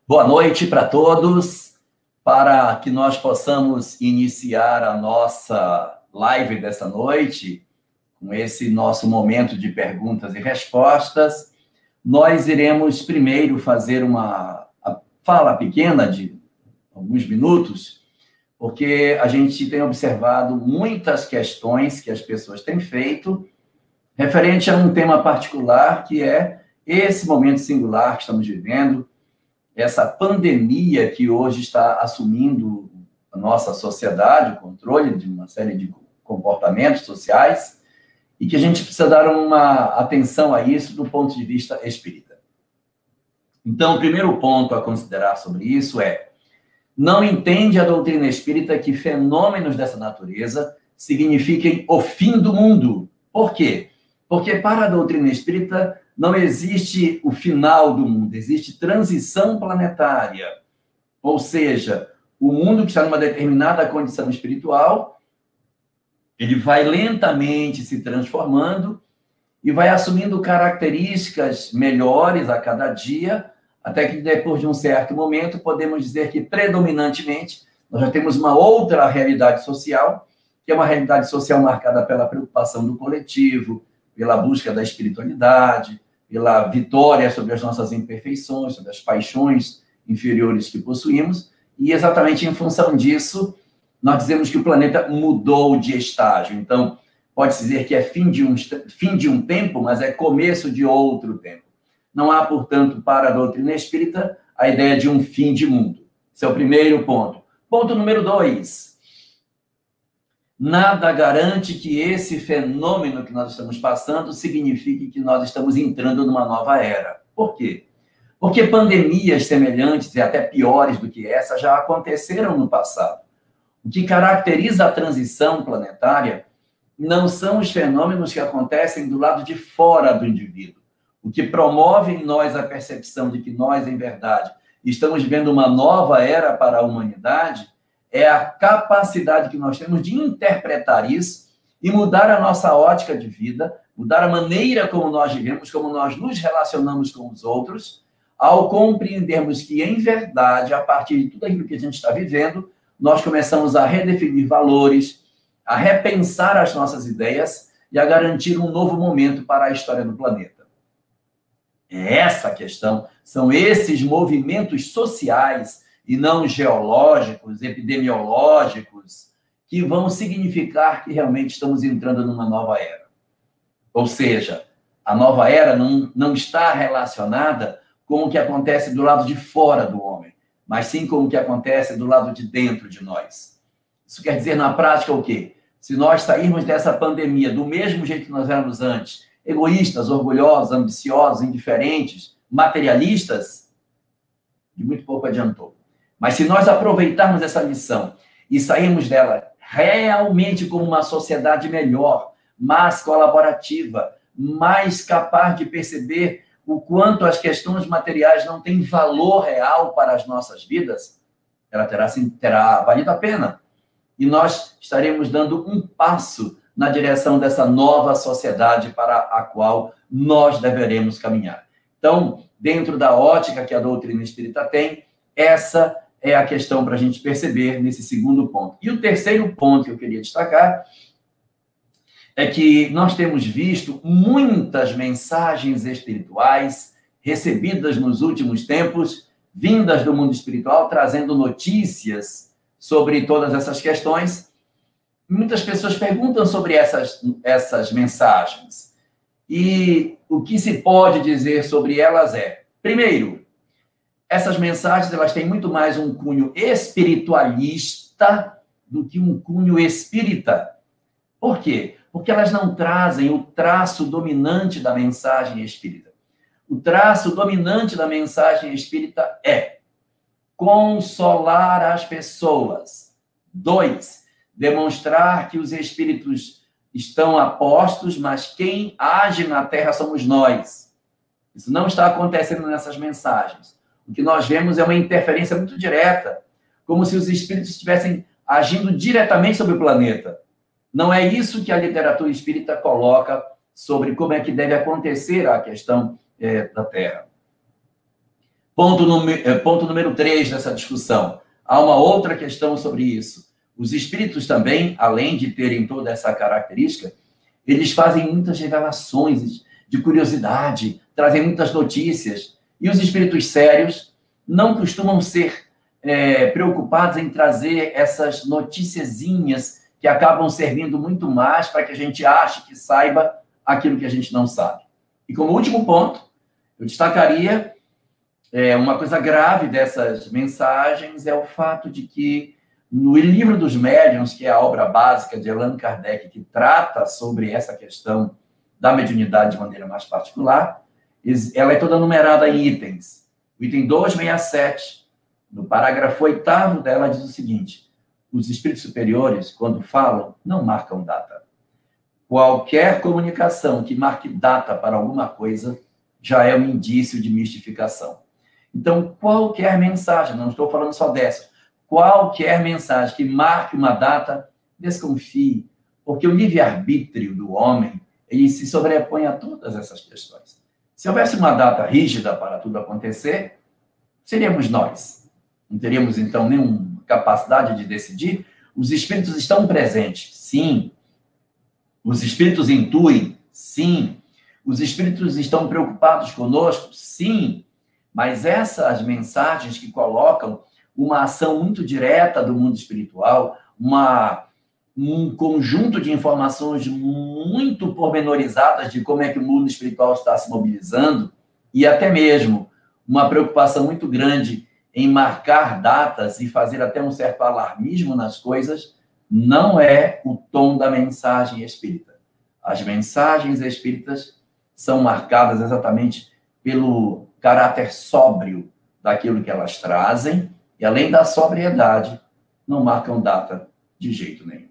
Boa noite para todos, para que nós possamos iniciar a nossa live dessa noite, com esse nosso momento de perguntas e respostas. Nós iremos primeiro fazer uma fala pequena de alguns minutos, porque a gente tem observado muitas questões que as pessoas têm feito referente a um tema particular, que é esse momento singular que estamos vivendo, essa pandemia que hoje está assumindo a nossa sociedade, o controle de uma série de comportamentos sociais, e que a gente precisa dar uma atenção a isso do ponto de vista espírita. Então, o primeiro ponto a considerar sobre isso é: não entende a doutrina espírita que fenômenos dessa natureza signifiquem o fim do mundo. Por quê? Porque para a doutrina espírita não existe o final do mundo, existe transição planetária. Ou seja, o mundo que está numa determinada condição espiritual, ele vai lentamente se transformando e vai assumindo características melhores a cada dia, até que depois de um certo momento podemos dizer que predominantemente nós já temos uma outra realidade social, que é uma realidade social marcada pela preocupação do coletivo, pela busca da espiritualidade, pela vitória sobre as nossas imperfeições, sobre as paixões inferiores que possuímos, e exatamente em função disso, nós dizemos que o planeta mudou de estágio. Então, pode-se dizer que é fim de um tempo, mas é começo de outro tempo. Não há, portanto, para a doutrina espírita, a ideia de um fim de mundo. Esse é o primeiro ponto. Ponto número 2. Nada garante que esse fenômeno que nós estamos passando signifique que nós estamos entrando numa nova era. Por quê? Porque pandemias semelhantes e até piores do que essa já aconteceram no passado. O que caracteriza a transição planetária não são os fenômenos que acontecem do lado de fora do indivíduo. O que promove em nós a percepção de que nós, em verdade, estamos vivendo uma nova era para a humanidade é a capacidade que nós temos de interpretar isso e mudar a nossa ótica de vida, mudar a maneira como nós vivemos, como nós nos relacionamos com os outros, ao compreendermos que, em verdade, a partir de tudo aquilo que a gente está vivendo, nós começamos a redefinir valores, a repensar as nossas ideias e a garantir um novo momento para a história do planeta. É essa a questão, são esses movimentos sociais e não geológicos, epidemiológicos, que vão significar que realmente estamos entrando numa nova era. Ou seja, a nova era não está relacionada com o que acontece do lado de fora do homem, mas sim com o que acontece do lado de dentro de nós. Isso quer dizer, na prática, o quê? Se nós sairmos dessa pandemia do mesmo jeito que nós éramos antes, egoístas, orgulhosos, ambiciosos, indiferentes, materialistas, de muito pouco adiantou. Mas se nós aproveitarmos essa lição e sairmos dela realmente como uma sociedade melhor, mais colaborativa, mais capaz de perceber o quanto as questões materiais não têm valor real para as nossas vidas, ela terá valido a pena. E nós estaremos dando um passo na direção dessa nova sociedade para a qual nós deveremos caminhar. Então, dentro da ótica que a doutrina espírita tem, essa é a questão para a gente perceber nesse segundo ponto. E o terceiro ponto que eu queria destacar é que nós temos visto muitas mensagens espirituais recebidas nos últimos tempos, vindas do mundo espiritual, trazendo notícias sobre todas essas questões. Muitas pessoas perguntam sobre essas mensagens. E o que se pode dizer sobre elas é, primeiro, essas mensagens elas têm muito mais um cunho espiritualista do que um cunho espírita. Por quê? Porque elas não trazem o traço dominante da mensagem espírita. O traço dominante da mensagem espírita é consolar as pessoas. 2, demonstrar que os espíritos estão a postos, mas quem age na Terra somos nós. Isso não está acontecendo nessas mensagens. O que nós vemos é uma interferência muito direta, como se os espíritos estivessem agindo diretamente sobre o planeta. Não é isso que a literatura espírita coloca sobre como é que deve acontecer a questão da Terra. Ponto número 3 dessa discussão. Há uma outra questão sobre isso. Os espíritos também, além de terem toda essa característica, eles fazem muitas revelações de curiosidade, trazem muitas notícias. E os espíritos sérios não costumam ser preocupados em trazer essas noticiazinhas que acabam servindo muito mais para que a gente ache que saiba aquilo que a gente não sabe. E como último ponto, eu destacaria uma coisa grave dessas mensagens é o fato de que no Livro dos Médiuns, que é a obra básica de Allan Kardec, que trata sobre essa questão da mediunidade de maneira mais particular, ela é toda numerada em itens. O item 267, no parágrafo 8º dela, diz o seguinte: os espíritos superiores, quando falam, não marcam data. Qualquer comunicação que marque data para alguma coisa já é um indício de mistificação. Então, qualquer mensagem, não estou falando só dessa, qualquer mensagem que marque uma data, desconfie, porque o livre-arbítrio do homem, ele se sobrepõe a todas essas questões. Se houvesse uma data rígida para tudo acontecer, seríamos nós. Não teríamos, então, nenhuma capacidade de decidir. Os espíritos estão presentes, sim. Os espíritos intuem, sim. Os espíritos estão preocupados conosco, sim. Mas essas mensagens que colocam uma ação muito direta do mundo espiritual, um conjunto de informações muito pormenorizadas de como é que o mundo espiritual está se mobilizando, e até mesmo uma preocupação muito grande em marcar datas e fazer até um certo alarmismo nas coisas, não é o tom da mensagem espírita. As mensagens espíritas são marcadas exatamente pelo caráter sóbrio daquilo que elas trazem, e além da sobriedade, não marcam data de jeito nenhum.